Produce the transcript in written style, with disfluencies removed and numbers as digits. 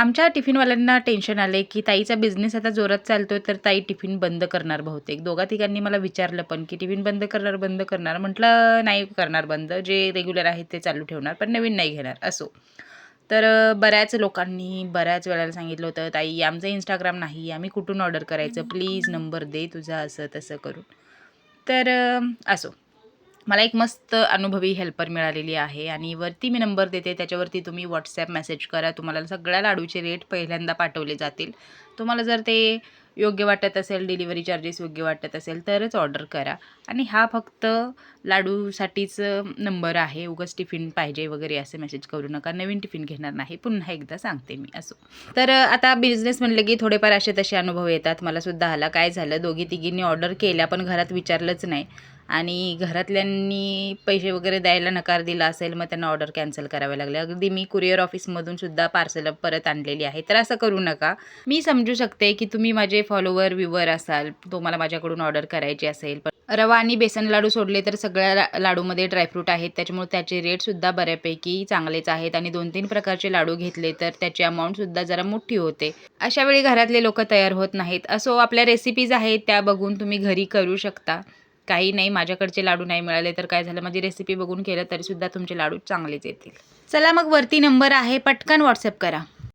आमच्या टिफिनवाल्यांना टेन्शन आले की ताईचा बिझनेस आता जोरात चालतोय, तर ताई टिफिन बंद करणार बहुतेक. दोघा तिघांनी मला विचारलं पण की टिफिन बंद करणार. म्हटलं नाही करणार बंद, जे रेग्युलर आहे ते चालू ठेवणार, पण नवीन नाही घेणार असो. तर बऱ्याच लोकांनी बऱ्याच वेळेला सांगितलं होतं, ताई आमचं इंस्टाग्राम नाही, आम्ही कुठून ऑर्डर करायचं, प्लीज नंबर दे तुझा, असं तसं करून. तर असो, मला एक मस्त अनुभवी हेल्पर मिळालेली आहे आणि वरती मी नंबर देते, त्याच्यावरती तुम्ही व्हॉट्सॲप मेसेज करा. तुम्हाला सगळ्या लाडूचे रेट पहिल्यांदा पाठवले जातील. तुम्हाला जर ते योग्य वाटत असेल, डिलिव्हरी चार्जेस योग्य वाटत असेल तरच ऑर्डर करा. आणि हा फक्त लाडूसाठीच नंबर आहे. उगाच टिफिन पाहिजे वगैरे असे मेसेज करू नका. नवीन टिफिन घेणार नाही. पुन्हा एकदा सांगते मी. असो, तर आता बिझनेस म्हणलं की थोडेफार असे तसे अनुभव येतात. मला सुद्धा आला. काय झालं, दोघी तिघींनी ऑर्डर केल्या पण घरात विचारलंच नाही आणि घरातल्यांनी पैसे वगैरे द्यायला नकार दिला असेल, मग त्यांना ऑर्डर कॅन्सल करावे लागले. अगदी मी कुरिअर ऑफिसमधून सुद्धा पार्सल परत आणलेली आहे. तर असं करू नका. मी समजू शकते की तुम्ही माझे फॉलोवर व्ह्यूवर असाल, तुम्हाला माझ्याकडून ऑर्डर करायची असेल. पण रवा आणि बेसन लाडू सोडले तर सगळ्या लाडूमध्ये ड्रायफ्रूट आहेत, त्याच्यामुळे त्याचे रेटसुद्धा बऱ्यापैकी चांगलेच आहेत. आणि 2-3 प्रकारचे लाडू घेतले तर त्याची अमाऊंटसुद्धा जरा मोठी होते. अशा वेळी घरातले लोक तयार होत नाहीत. असो, आपल्या रेसिपीज आहेत त्या बघून तुम्ही घरी करू शकता. काही नाही, माझ्याकडचे लाडू नाही मिळाले तर काय झालं, माझी रेसिपी बघून केलं तरीसुद्धा तुमचे लाडू चांगलेच येतील. चला मग, वरती नंबर आहे, पटकन व्हॉट्सअप करा.